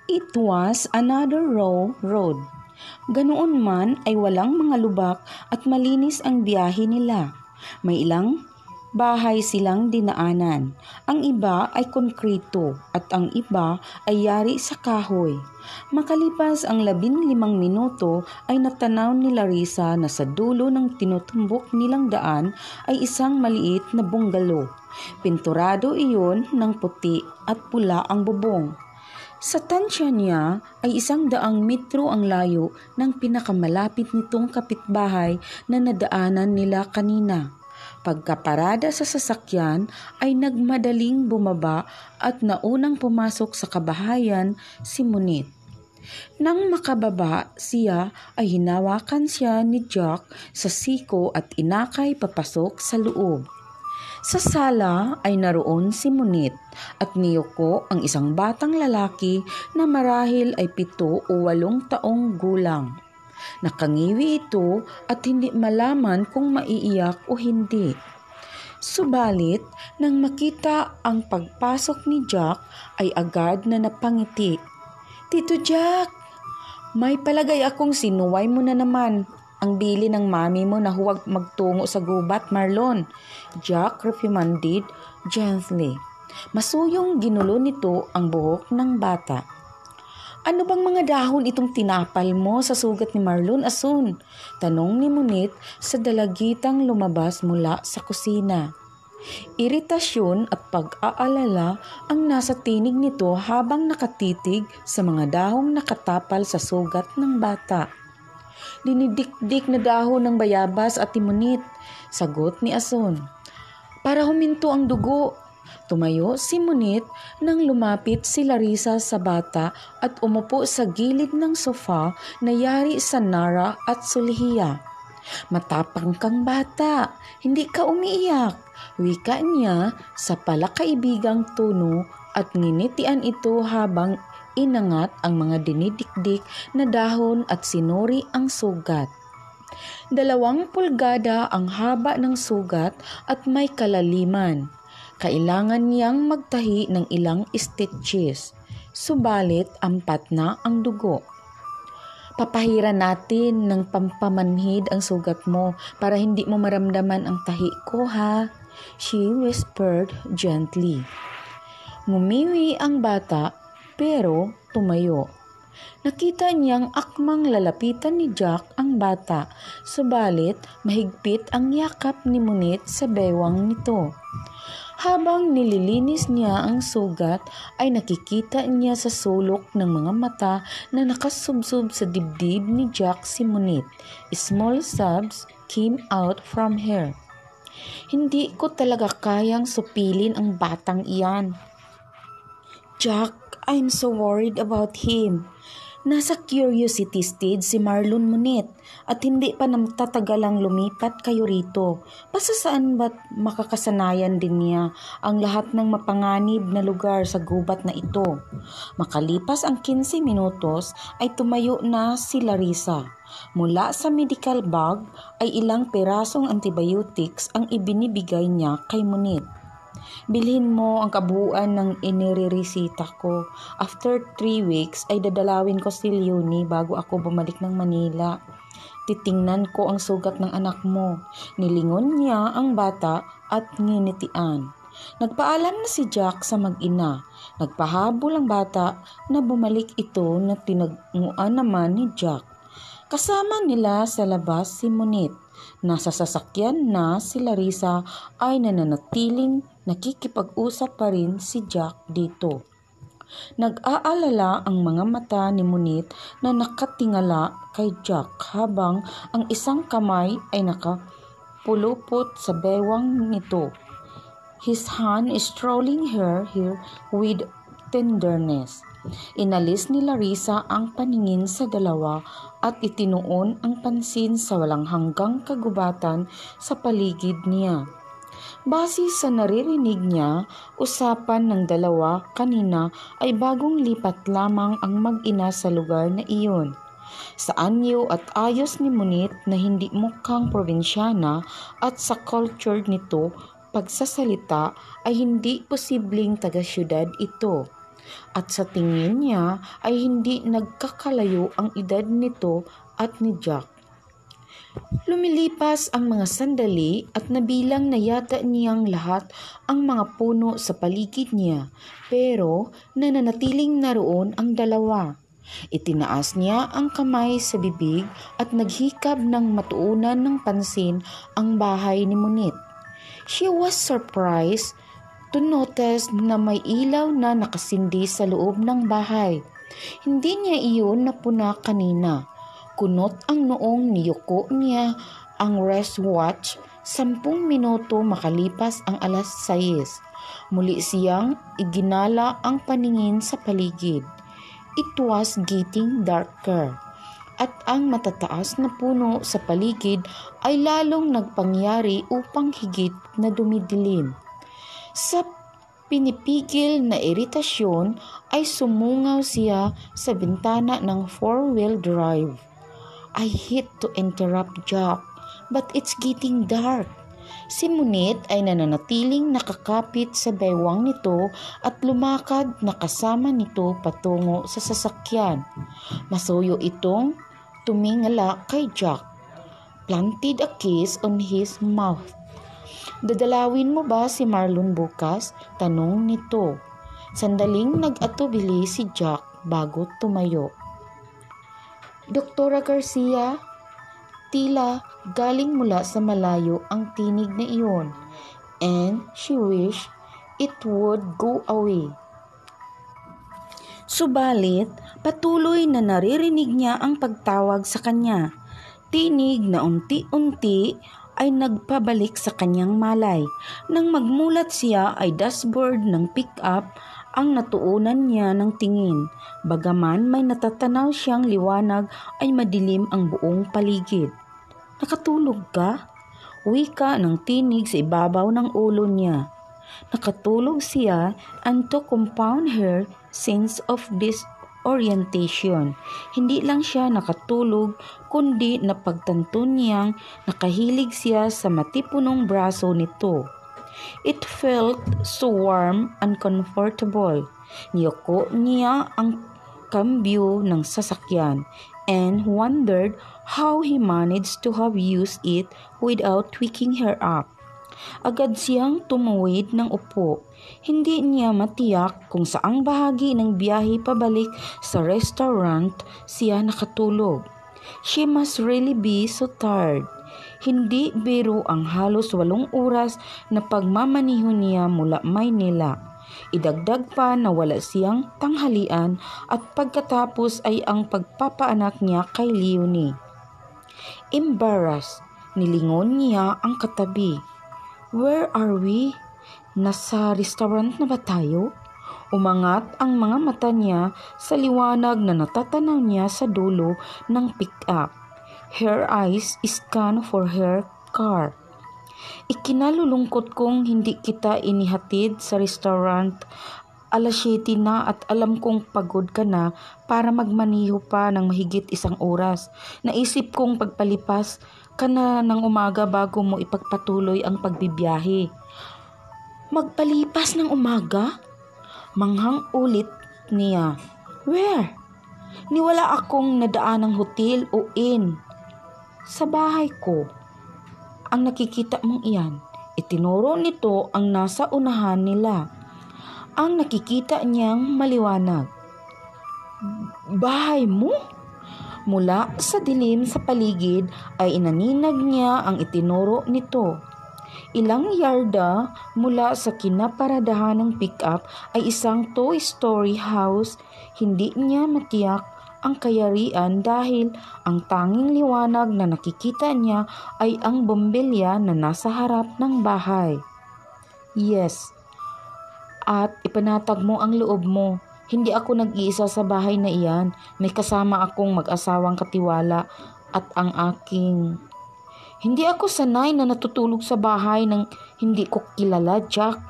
It was another road. Ganoon man ay walang mga lubak at malinis ang biyahe nila. May ilang bahay silang dinaanan. Ang iba ay konkreto at ang iba ay yari sa kahoy. Makalipas ang 15 minuto ay natanaw ni Larissa na sa dulo ng tinutumbok nilang daan ay isang maliit na bungalow. Pinturado iyon ng puti at pula ang bubong. Sa tansya niya ay 100 metro ang layo ng pinakamalapit nitong kapitbahay na nadaanan nila kanina. Pagkaparada sa sasakyan ay nagmadaling bumaba at naunang pumasok sa kabahayan si Munit. Nang makababa siya ay hinawakan siya ni Jack sa siko at inakay papasok sa loob. Sa sala ay naroon si Munit at niyuko ang isang batang lalaki na marahil ay 7 o 8 taong gulang. Nakangiwi ito at hindi malaman kung maiiyak o hindi. Subalit, nang makita ang pagpasok ni Jack ay agad na napangiti. "Tito Jack, may palagay akong sinuway mo na naman ang bili ng mami mo na huwag magtungo sa gubat, Marlon," Jack reprimanded gently. Masuyong ginulo nito ang buhok ng bata. "Ano bang mga dahon itong tinapal mo sa sugat ni Marlon, Asun?" tanong ni Munit sa dalagitang lumabas mula sa kusina. Iritasyon at pag-aalala ang nasa tinig nito habang nakatitig sa mga dahong nakatapal sa sugat ng bata. "Dinidikdik na dahon ng bayabas at Munit," sagot ni Asun. "Para huminto ang dugo." Tumayo si Munit nang lumapit si Larissa sa bata at umupo sa gilid ng sofa na yari sa Nara at Sulhiya. "Matapang kang bata, hindi ka umiiyak," wika niya sa palakaibigang tono at nginitian ito habang inangat ang mga dinidikdik na dahon at sinuri ang sugat. 2 pulgada ang haba ng sugat at may kalaliman. Kailangan niyang magtahi ng ilang stitches, subalit 4 na ang dugo. "Papahiran natin ng pampamanhid ang sugat mo para hindi mo maramdaman ang tahi ko, ha?" she whispered gently. Ngumiwi ang bata pero tumayo. Nakita niyang akmang lalapitan ni Jack ang bata, subalit mahigpit ang yakap ni Munit sa bewang nito. Habang nililinis niya ang sugat ay nakikita niya sa sulok ng mga mata na nakasubsob sa dibdib ni Jack si Munit. Small sobs came out from her. "Hindi ko talaga kayang supilin ang batang iyan. Jack, I'm so worried about him. Nasa curiosity stage si Marlon, Munit, at hindi pa natatagalang lumipat kayo rito. Basta saan ba't makakasanayan din niya ang lahat ng mapanganib na lugar sa gubat na ito?" Makalipas ang 15 minutos ay tumayo na si Larissa. Mula sa medical bag ay ilang perasong antibiotics ang ibinibigay niya kay Munit. "Bilhin mo ang kabuuan ng inireresita ko. After 3 weeks ay dadalawin ko si Leonie bago ako bumalik ng Manila. Titingnan ko ang sugat ng anak mo." Nilingon niya ang bata at nginitian. Nagpaalam na si Jack sa mag-ina. Nagpahabol ang bata na bumalik ito na tinaguan naman ni Jack. Kasama nila sa labas si Munit. Nasa sasakyan na si Larissa ay nananatiling nakikipag-usap pa rin si Jack dito. Nag-aalala ang mga mata ni Munit na nakatingala kay Jack habang ang isang kamay ay nakapulupot sa bewang nito. His hand is strolling her here with tenderness. Inalis ni Larissa ang paningin sa dalawa at itinuon ang pansin sa walang hanggang kagubatan sa paligid niya. Base sa naririnig niya, usapan ng dalawa kanina ay bagong lipat lamang ang mag-ina sa lugar na iyon. Sa anyo at ayos ni Munit na hindi mukhang probinsyana at sa culture nito pagsasalita ay hindi posibleng taga-syudad ito. At sa tingin niya ay hindi nagkakalayo ang edad nito at ni Jack. Lumilipas ang mga sandali at nabilang na yata niyang lahat ang mga puno sa paligid niya, pero nananatiling naroon ang dalawa. Itinaas niya ang kamay sa bibig at naghikab ng matuunan ng pansin ang bahay ni Munit. She was surprised to notice na may ilaw na nakasindi sa loob ng bahay. Hindi niya iyon napuna kanina. Kunot ang noong niyuko niya ang wristwatch, 10 minuto makalipas ang alas 6. Muli siyang iginala ang paningin sa paligid. It was getting darker. At ang matataas na puno sa paligid ay lalong nagpangyari upang higit na dumidilim. Sa pinipigil na iritasyon ay sumungaw siya sa bintana ng 4-wheel drive. I hate to interrupt Jack, but it's getting dark. Si Munit ay nananatiling nakakapit sa baywang nito at lumakad na kasama nito patungo sa sasakyan. Masuyo itong tumingala kay Jack. Planted a kiss on his mouth. Dadalawin mo ba si Marlon bukas? Tanong nito. Sandaling nag-atubili si Jack bago tumayo. Doktora Garcia, tila galing mula sa malayo ang tinig na iyon, and she wished it would go away. Subalit, patuloy na naririnig niya ang pagtawag sa kanya. Tinig na unti-unti ay nagpabalik sa kanyang malay. Nang magmulat siya ay dashboard ng pick-up ang natuunan niya ng tingin. Bagaman may natatanaw siyang liwanag ay madilim ang buong paligid. Nakatulog ka? Wika ng tinig sa ibabaw ng ulo niya. Nakatulog siya, and to compound her sense of disorientation. Hindi lang siya nakatulog, kundi napagtanto niyang nakahilig siya sa matipunong braso nito. It felt so warm and comfortable. Niyoko niya ang kambyo ng sasakyan and wondered how he managed to have used it without waking her up. Agad siyang tumuwid ng upo. Hindi niya matiyak kung saang bahagi ng biyahe pabalik sa restaurant siya nakatulog. She must really be so tired. Hindi biro ang halos 8 oras na pagmamaniho niya mula Maynila. Idagdag pa na wala siyang tanghalian at pagkatapos ay ang pagpapaanak niya kay Leonie. Embarrassed, nilingon niya ang katabi. Where are we? Nasa restaurant na ba tayo? Umangat ang mga mata niya sa liwanag na natatanaw niya sa dulo ng pick-up. Her eyes scanned for her car. Ikinalulungkot kong hindi kita inihatid sa restaurant. Alas 7 na at alam kong pagod ka na para magmaniho pa ng mahigit 1 oras. Naisip kong pagpalipas ka na ng umaga bago mo ipagpatuloy ang pagbibiyahe. Magpalipas ng umaga? Manghang ulit niya. Where? Niwala akong nadaan ng hotel o inn. Sa bahay ko. Ang nakikita mong iyan, itinuro nito ang nasa unahan nila. Ang nakikita niyang maliwanag. Bahay mo? Mula sa dilim sa paligid ay inaninag niya ang itinuro nito. Ilang yarda mula sa kinaparadahan ng pick-up ay isang two-story house. Hindi niya matiyak ang kayarian dahil ang tanging liwanag na nakikita niya ay ang bombilya na nasa harap ng bahay. Yes. At ipanatag mo ang loob mo. Hindi ako nag-iisa sa bahay na iyan. May kasama akong mag-asawang katiwala at ang aking... Hindi ako sanay na natutulog sa bahay ng hindi ko kilala, Jack.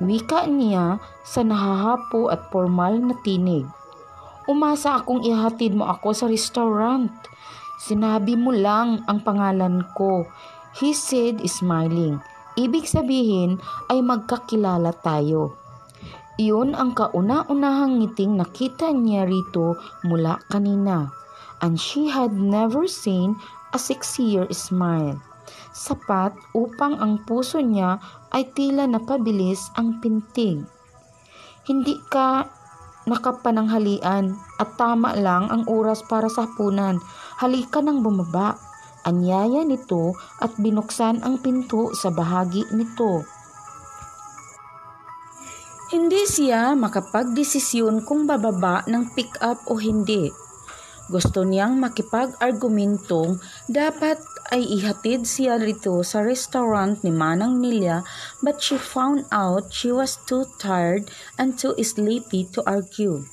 Wika niya sa nahahapo at formal na tinig. Umasa akong ihatid mo ako sa restaurant. Sinabi mo lang ang pangalan ko, he said smiling. Ibig sabihin ay magkakilala tayo. Iyon ang kauna-unahang ngiting nakita niya rito mula kanina. And she had never seen a 6-year smile. Sapat upang ang puso niya ay tila napabilis ang pintig. Hindi ka nakapananghalian at tama lang ang oras para sa hapunan. Halika nang bumaba. Anyaya nito at binuksan ang pinto sa bahagi nito. Hindi siya makapagdesisyon kung bababa ng pick-up o hindi. Gusto niyang makipag-argumentong dapat ay ihatid siya rito sa restaurant ni Manang Milya, but she found out she was too tired and too sleepy to argue.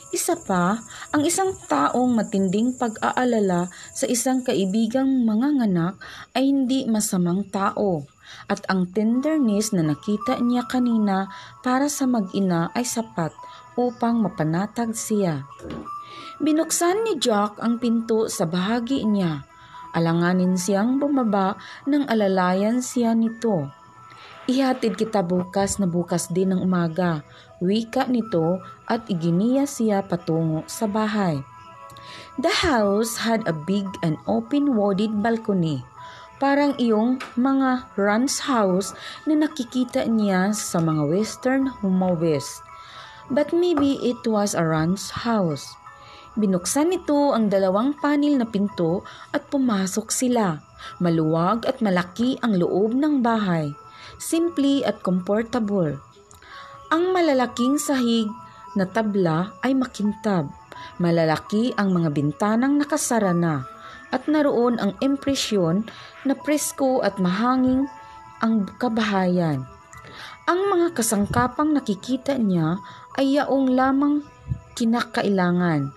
Isa pa, ang isang taong matinding pag-aalala sa isang kaibigang manganganak ay hindi masamang tao. At ang tenderness na nakita niya kanina para sa mag-ina ay sapat upang mapanatag siya. Binuksan ni Jack ang pinto sa bahagi niya. Alanganin siyang bumaba nang alalayan siya nito. Ihatid kita bukas na bukas din ng umaga, wika nito at iginiya siya patungo sa bahay. The house had a big and open-wooded balcony. Parang iyong mga ranch house na nakikita niya sa mga western movies. But maybe it was a ranch house. Binuksan nito ang 2 panel na pinto at pumasok sila. Maluwag at malaki ang loob ng bahay. Simple at comfortable. Ang malalaking sahig na tabla ay makintab. Malalaki ang mga bintanang nakasara na. At naroon ang impresyon na presko at mahanging ang kabahayan. Ang mga kasangkapang nakikita niya ay yaong lamang kinakailangan.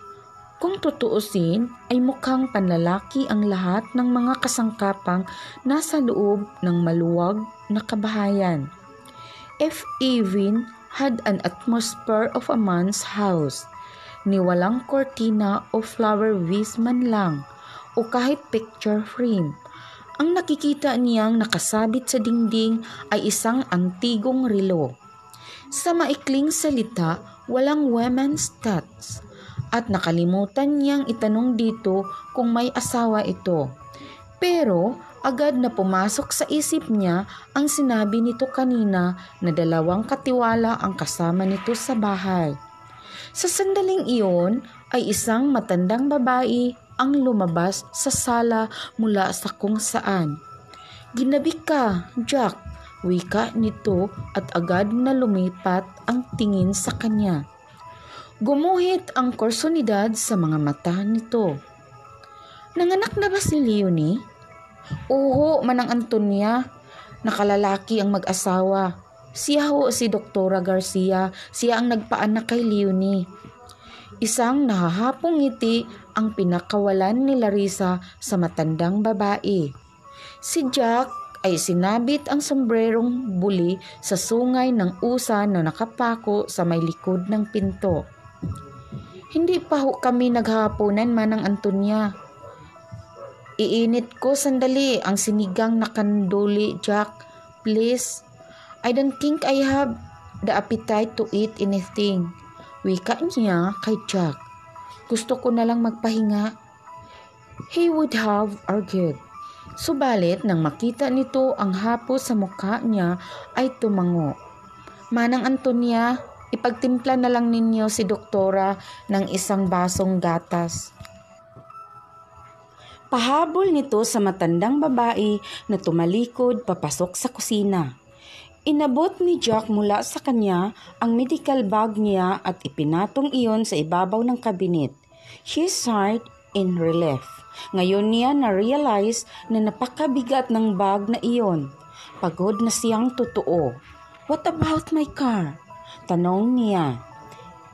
Kung tutuusin ay mukhang panlalaki ang lahat ng mga kasangkapang nasa loob ng maluwag na kabahayan. If even had an atmosphere of a man's house, ni walang kortina o flower vase man lang, o kahit picture frame. Ang nakikita niyang nakasabit sa dingding ay isang antigong relo. Sa maikling salita, walang women's touch. At nakalimutan niyang itanong dito kung may asawa ito. Pero agad na pumasok sa isip niya ang sinabi nito kanina na 2 katiwala ang kasama nito sa bahay. Sa sandaling iyon ay isang matandang babae ang lumabas sa sala mula sa kung saan. Ginabi ka, Jack, wika nito at agad na lumipat ang tingin sa kanya. Gumuhit ang kursunidad sa mga mata nito. Nanganak na ba si Leonie? Oo, Manang Antonia. Nakalalaki ang mag-asawa. Siya ho si Doktora Garcia. Siya ang nagpaanak kay Leonie. Isang nahahapong ngiti ang pinakawalan ni Larissa sa matandang babae. Si Jack ay sinabit ang sombrerong buli sa sungay ng usa na nakapako sa may likod ng pinto. Hindi pa ho kami naghahaponan, Manang Antonia. Iinit ko sandali ang sinigang na kanduli, Jack. Please. I don't think I have the appetite to eat anything. Wika niya kay Jack. Gusto ko na lang magpahinga. He would have argued. Subalit nang makita nito ang hapos sa mukha niya ay tumango. Manang Antonia, ipagtimpla na lang ninyo si Doktora ng isang basong gatas. Pahabol nito sa matandang babae na tumalikod papasok sa kusina. Inabot ni Jack mula sa kanya ang medical bag niya at ipinatong iyon sa ibabaw ng kabinet. She sighed in relief. Ngayon niya na-realize na napakabigat ng bag na iyon. Pagod na siyang totoo. What about my car? Tanong niya.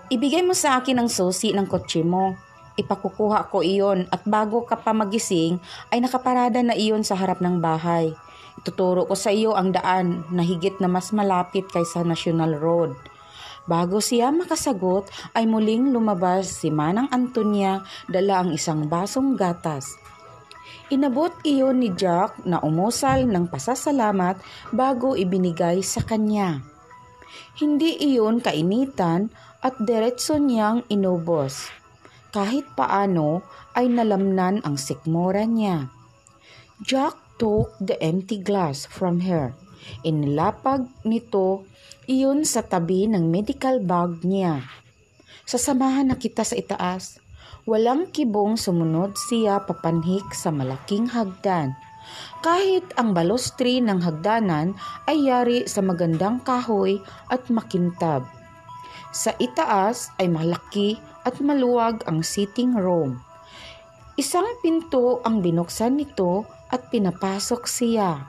Ibigay mo sa akin ang susi ng kotse mo. Ipakukuha ko iyon at bago ka pa magising ay nakaparada na iyon sa harap ng bahay. Ituturo ko sa iyo ang daan na higit na mas malapit kaysa National Road. Bago siya makasagot ay muling lumabas si Manang Antonia dala ang isang basong gatas. Inabot iyon ni Jack na umusal ng pasasalamat bago ibinigay sa kanya. Hindi iyon kainitan at diretso niyang inubos. Kahit paano ay nalamnan ang sikmura niya. Jack took the empty glass from her. Inilapag nito iyon sa tabi ng medical bag niya. Sasamahan na kita sa itaas. Walang kibong sumunod siya papanhik sa malaking hagdan. Kahit ang balustri ng hagdanan ay yari sa magandang kahoy at makintab. Sa itaas ay malaki at maluwag ang sitting room. Isang pinto ang binuksan nito at pinapasok siya.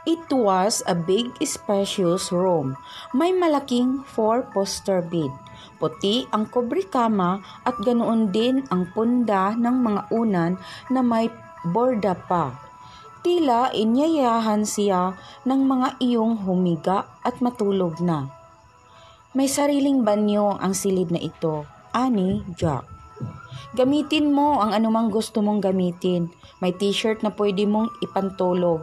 It was a big spacious room. May malaking 4-poster bed. Puti ang kubrikama at ganoon din ang punda ng mga unan na may borda pa. Tila inyayahan siya ng mga iyong humiga at matulog na. May sariling banyo ang silid na ito, ani Jack. Gamitin mo ang anumang gusto mong gamitin. May t-shirt na pwede mong ipantulog.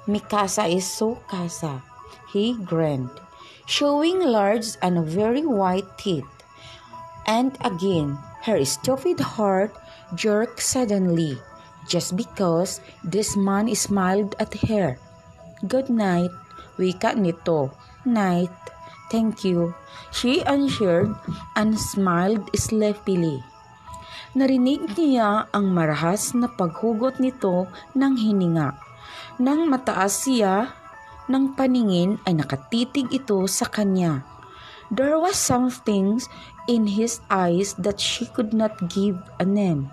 Mi casa is so casa, he grinned, showing large and very white teeth. And again, her stupid heart jerked suddenly, just because this man smiled at her. Good night, wika nito. Night, thank you, she answered and smiled sleepily. Narinig niya ang marahas na paghugot nito ng hininga. Nang mataas siya ng paningin ay nakatitig ito sa kanya. There was something in his eyes that she could not give a name.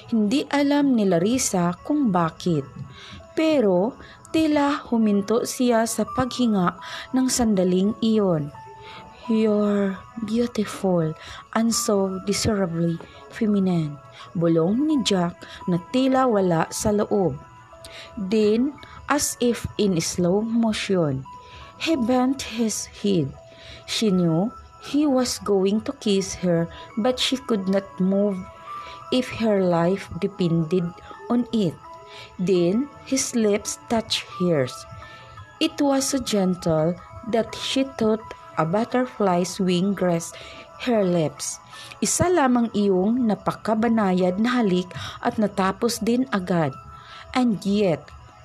Hindi alam ni Larissa kung bakit. Pero tila huminto siya sa paghinga ng sandaling iyon. You're beautiful and so desirably feminine, bulong ni Jack na tila wala sa loob. Then, as if in slow motion, he bent his head. She knew he was going to kiss her, but she could not move if her life depended on it. Then, his lips touched hers. It was so gentle that she thought a butterfly's wing graced her lips. Isa lamang iyong napakabanayad na halik at natapos din agad. And yet,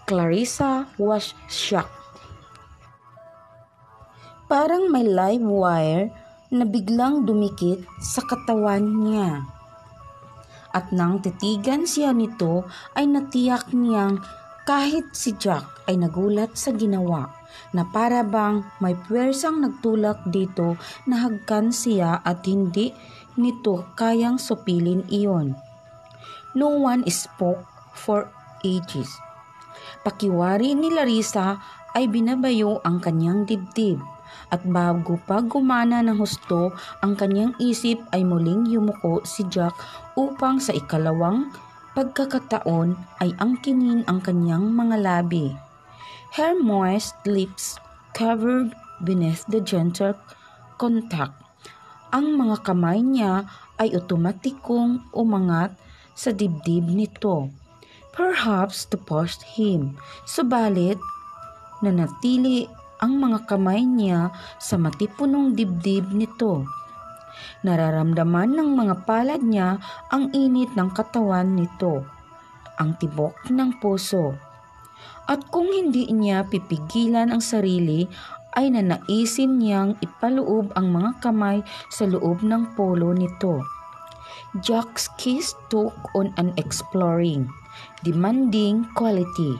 Clarissa was shocked. Parang may live wire na biglang dumikit sa katawan niya. At nang titigan siya nito ay natiyak niyang kahit si Jack ay nagulat sa ginawa na para bang may puwersang nagtulak dito na hagkan siya at hindi nito kayang supilin iyon. No one spoke for ages. Pakiwari ni Larissa ay binabayo ang kanyang dibdib at bago pa gumana ng husto ang kanyang isip ay muling yumuko si Jack upang sa ikalawang pagkakataon ay angkinin ang kanyang mga labi. Her moist lips covered beneath the gentle contact. Ang mga kamay niya ay otomatikong umangat sa dibdib nito. Perhaps to push him, subalit nanatili ang mga kamay niya sa matipunong dibdib nito. Nararamdaman ng mga palad niya ang init ng katawan nito, ang tibok ng puso. At kung hindi niya pipigilan ang sarili, ay nanaisin niyang ipaloob ang mga kamay sa loob ng polo nito. Jack's kiss took on an exploring, demanding quality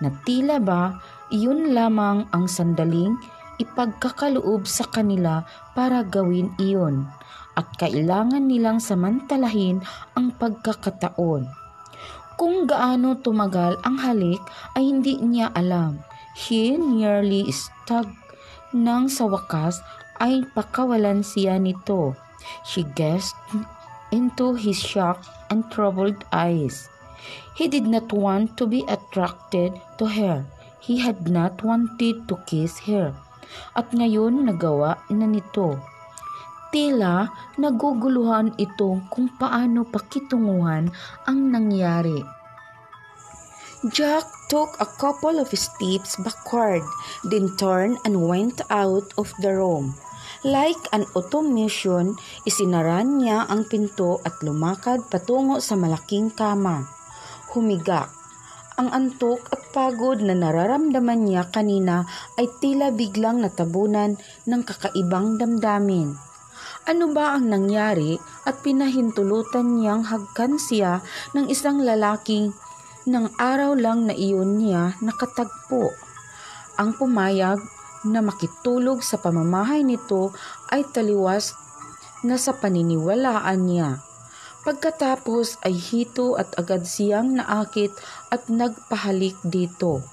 na tila ba iyon lamang ang sandaling ipagkakaloob sa kanila para gawin iyon at kailangan nilang samantalahin ang pagkakataon. Kung gaano tumagal ang halik ay hindi niya alam. He nearly stuck nang sa wakas ay pakawalan siya nito. She gazed into his shocked and troubled eyes. He did not want to be attracted to her. He had not wanted to kiss her. At ngayon nagawa na nito. Tila naguguluhan ito kung paano pakitunguhan ang nangyari. Jack took a couple of steps backward, then turned and went out of the room. Like an automation, isinara niya ang pinto at lumakad patungo sa malaking kama. Humiga. Ang antok at pagod na nararamdaman niya kanina ay tila biglang natabunan ng kakaibang damdamin. Ano ba ang nangyari at pinahintulutan niyang hagkan siya ng isang lalaking ng araw lang na iyon niya nakatagpo? Ang pumayag na makitulog sa pamamahay nito ay taliwas na sa paniniwalaan niya. Pagkatapos ay hito at agad siyang naakit at nagpahalik dito.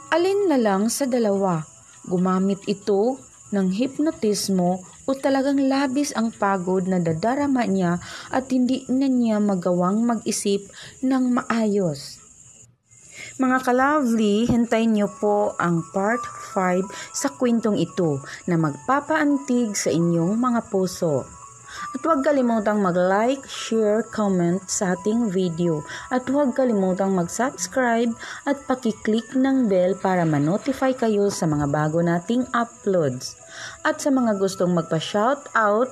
Alin na lang sa dalawa? Gumamit ito ng hipnotismo o talagang labis ang pagod na dadarama niya at hindi na niya magawang mag-isip ng maayos? Mga ka-lovely, hintayin niyo po ang part 5 sa kwentong ito na magpapaantig sa inyong mga puso. At huwag kalimutang mag-like, share, comment sa ating video. At huwag kalimutang mag-subscribe at pakiclick ng bell para ma-notify kayo sa mga bago nating uploads. At sa mga gustong magpa-shoutout,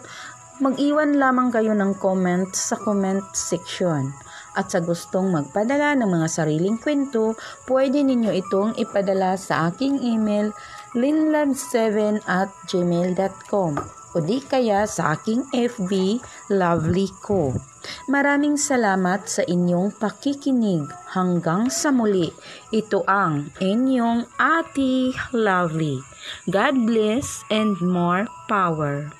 mag-iwan lamang kayo ng comment sa comment section. At sa gustong magpadala ng mga sariling kwento, pwede ninyo itong ipadala sa aking email linlab7@gmail.com o di kaya sa aking FB Lovely Ko. Maraming salamat sa inyong pakikinig. Hanggang sa muli, ito ang inyong Ate Lovely. God bless and more power.